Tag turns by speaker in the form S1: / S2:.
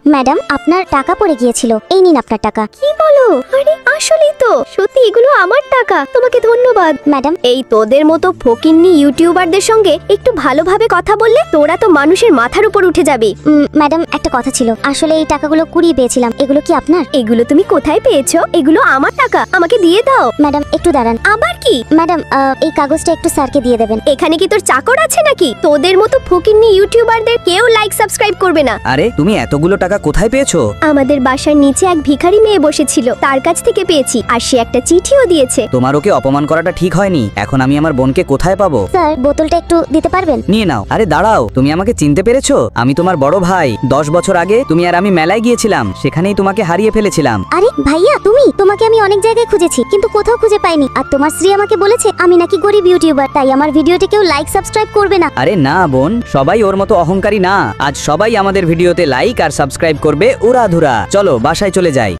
S1: Madam আপনার টাকা পড়ে গিয়েছিল, এই নিন আপনার টাকা।
S2: কি বলো? আরে আসলেই তো, সত্যি এগুলো আমার টাকা। তোমাকে ধন্যবাদ
S1: ম্যাডাম।
S2: এই তোদের মতো ফকিন্নি ইউটিউবারদের সঙ্গে একটু ভালোভাবে কথা বললে তোরা তো মানুষের মাথার উপর উঠে যাবে।
S1: ম্যাডাম একটা কথা ছিল, আসলে এই টাকাগুলো কুড়িয়ে পেয়েছিলাম, এগুলো কি আপনার?
S2: এগুলো তুমি কোথায় পেয়েছো? এগুলো আমার টাকা, আমাকে দিয়ে দাও।
S1: ম্যাডাম একটু দাঁড়ান।
S2: আবার কি?
S1: ম্যাডাম এই কাগজটা একটু স্যারকে দিয়ে দেবেন।
S2: এখানে কি তোর চাকর আছে নাকি? তোদের মতো ফকিন্নি ইউটিউবারদের কেউ লাইক সাবস্ক্রাইব করবে না।
S3: আরে তুমি এতগুলো টাকা কোথায় পেয়েছো?
S2: আমাদের বাসার নিচে এক ভিখারি মেয়ে বসেছিল, তার কাছ থেকে পেয়েছি, আর সে একটা চিঠিও দিয়েছে।
S3: তোমার ওকে অপমান করাটা ঠিক হয়নি। এখন আমি আমার বোনকে কোথায় পাবো?
S1: স্যার বোতলটা একটু দিতে পারবেন?
S3: নিয়ে নাও। আরে দাঁড়াও, তুমি আমাকে চিনতে পেরেছো? আমি তোমার বড় ভাই। 10 বছর আগে তুমি আর আমি মেলায় গিয়েছিলাম, সেখানেই তোমাকে হারিয়ে ফেলেছিলাম।
S1: আরে ভাইয়া তুমি, তোমাকে আমি অনেক জায়গায় খুঁজেছি কিন্তু কোথাও খুঁজে পাইনি। আর তোমার স্ত্রী আমাকে বলেছে আমি নাকি গরিব ইউটিউবার, তাই আমার ভিডিওতে কেউ লাইক সাবস্ক্রাইব করবে না।
S3: আরে না বোন, সবাই ওর মতো অহংকারী না। আজ সবাই আমাদের ভিডিওতে লাইক আর সাবস্ক্রাইব করবে উড়াধুরা। চলো বাসায় চলে যাই।